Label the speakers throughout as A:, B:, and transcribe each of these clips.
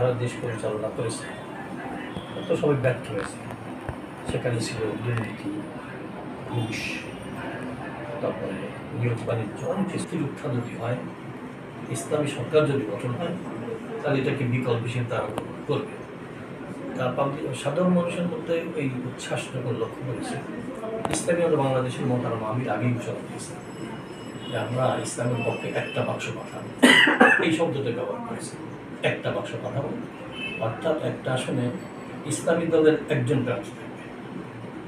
A: ধারা দেশ পরিচালনা করেছে তো সবাই ব্যর্থ হয়েছে। সেখানে ছিল দুর্নীতি, ঘুষ, তারপরে নিয়োগ বাণিজ্য, অনেক কিছুর উত্থান যদি হয়, ইসলামী সরকার যদি গঠন হয়, তাহলে এটাকে বিকল্প হিসেবে তারা করবে। তার সাধারণ মানুষের মধ্যে এই উচ্ছ্বাস যখন লক্ষ্য করেছে, ইসলামী হলো বাংলাদেশের মতামত আমি আগেই ঘোষণা দিয়েছি যে আমরা ইসলামের পক্ষে একটা বাক্স পাঠাবো, এই শব্দটা ব্যবহার করেছি, একটা বাক্স পাঠাবো, অর্থাৎ একটা আসনে ইসলামী দলের একজন প্রার্থী থাকবে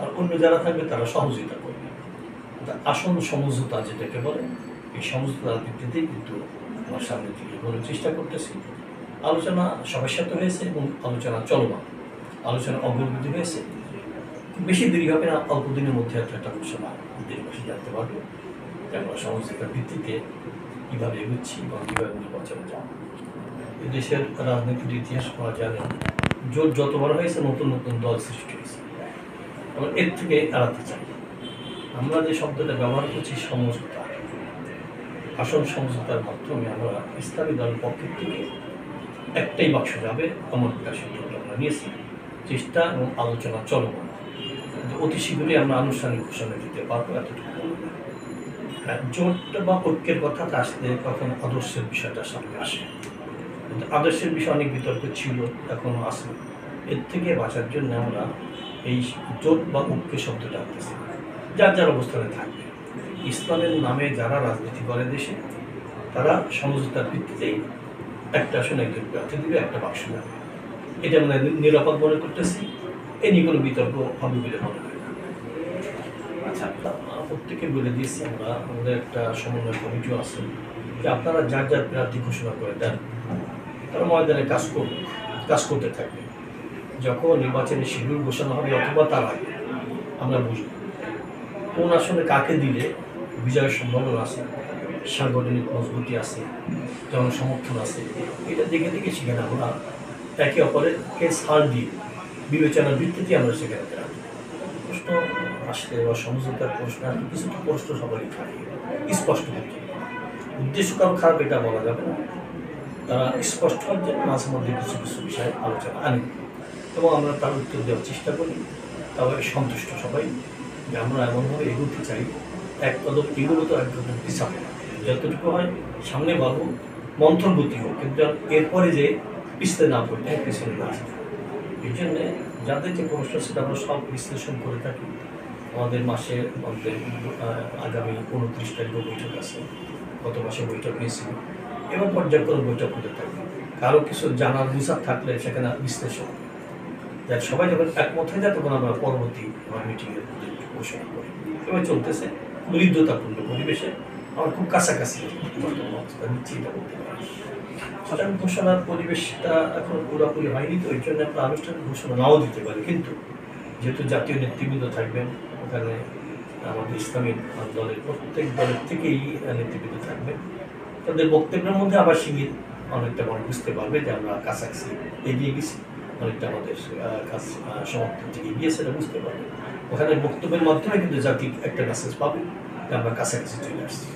A: আর অন্য যারা থাকবে তারা সহযোগিতা করবে। আসন সমঝোতা যেটাকে বলে, এই সমঝোতার ভিত্তিতেই কিন্তু আমার সামনে থেকে বলার চেষ্টা করতেছি। আলোচনা সবার সাথে হয়েছে এবং আলোচনা চলমান, আলোচনা অগ্রগতি হয়েছে। বেশি দেরি হবে না, অল্প দিনের মধ্যে একটা ঘোষণা দেশবাসী জানতে পারবে যে আমরা সমঝোতার ভিত্তিতে কীভাবে এগুচ্ছি এবং কীভাবে নির্বাচনে যাব। দেশের রাজনীতির ইতিহাস পাওয়া জানে, জোট যত বড় হয়েছে নতুন নতুন দল সৃষ্টি হয়েছে। আমরা এর থেকে এড়াতে চাই। আমরা যে শব্দটা ব্যবহার করছি সমঝোতা, আসন সমঝোতার মাধ্যমে আমরা ইসলামী দলের পক্ষের থেকে একটাই বাক্স যাবে এমন একটা সিদ্ধান্ত আমরা নিয়েছি। চেষ্টা এবং আলোচনা চলমান, অতি শীঘ্রই আমরা আনুষ্ঠানিক ঘোষণা দিতে পারবো এতটুকু। জোট বা ঐক্যের কথাটা আসলে তখন আদর্শের বিষয়টা সামনে আসে, কিন্তু আদর্শের বিষয়ে অনেক বিতর্ক ছিল, এখনও আসে। এর থেকে বাঁচার জন্য আমরা এই জোট বা ঐক্য শব্দটা আনতেছি। যার যার অবস্থানে থাকবে, ইসলামের নামে যারা রাজনীতি করে দেশে, তারা সমঝোতার ভিত্তিতেই একটা আসনে একজন প্রার্থী দিবে, একটা বাক্স যাবে। এটা আমরা নিরাপদ মনে করতেছি, এ নিয়ে কোনো বিতর্ক হবে বলে মনে হয় না। আচ্ছা, প্রত্যেকে বলে দিয়েছি আমরা, আমাদের একটা সমন্বয় কমিটিও আছে যে আপনারা যার যার প্রার্থী ঘোষণা করে দেন, তারা ময়দানে কাজ করতে থাকবে। যখন নির্বাচনের শিডিউল ঘোষণা হবে অথবা তার আগে আমরা বুঝব কোন আসনে কাকে দিলে বিজয়ের সম্ভাবনা আছে, সাংগঠনিক মজবুতি আছে, জনসমর্থন আছে। এটা দেখে দেখে সেখানে আমরা একে অপরকে ছাড় দিয়ে বিবেচনার ভিত্তিতে আমরা সেখানে রাখি। প্রশ্ন আসলে বা সমঝোতার প্রশ্ন আসলে কিছু প্রশ্ন সবারই থাকে, স্পষ্ট হচ্ছে উদ্দেশ্য কারো খারাপ এটা বলা যাবে না। তারা স্পষ্ট হওয়ার জন্য মাঝে মধ্যে কিছু কিছু বিষয়ে আলোচনা আনে এবং আমরা তার উত্তর দেওয়ার চেষ্টা করি। তবে সন্তুষ্ট সবাই যে আমরা এমনভাবে এগোতে চাই, এক কদম এগুলো তো এক কদম পিছাবে না, যতটুকু হয় সামনে বাড়বো, মন্থন গতি হোক, কিন্তু এরপরে যে পিছতে না পড়তে পিছনে না আসতে। এই জন্যে যাদের যে প্রশ্ন সেটা আমরা সব বিশ্লেষণ করে থাকি। আমাদের মাসের মধ্যে আগামী 29 তারিখে বৈঠক আছে, গত মাসে বৈঠক হয়েছিল এবং পর্যায়ক্রমে বৈঠক হতে থাকবে। কারো কিছু জানার বুঝার থাকলে সেখানে বিশ্লেষণ, যার সবাই যখন একমত হয়ে যায় তখন আমরা পরবর্তী মিটিংয়ের ঘোষণা করি। এবার চলতেছে হৃদ্যতাপূর্ণ পরিবেশে, আমার খুব কাছাকাছি অবস্থা নিচ্ছি এটা বলতে পারি। আগামী ঘোষণার পরিবেশটা এখন পুরোপুরি হয়নি, তো এই জন্য একটা আনুষ্ঠানিক ঘোষণা নাও দিতে পারি, কিন্তু যেহেতু জাতীয় নেতৃবৃন্দ থাকবেন ওখানে, আমাদের ইসলামী দলের প্রত্যেক দলের থেকেই নেতৃবৃন্দ থাকবেন, তাদের বক্তব্যের মধ্যে আবার সীমিত অনেকটা মনে বুঝতে পারবে যে আমরা কাছাকাছি এগিয়ে গেছি, অনেকটা আমাদের কাজ সমাপ্তির থেকে এগিয়ে সেটা বুঝতে পারবে। ওখানে বক্তব্যের মাধ্যমে কিন্তু জাতি একটা মেসেজ পাবে যে আমরা কাছাকাছি চলে আসছি।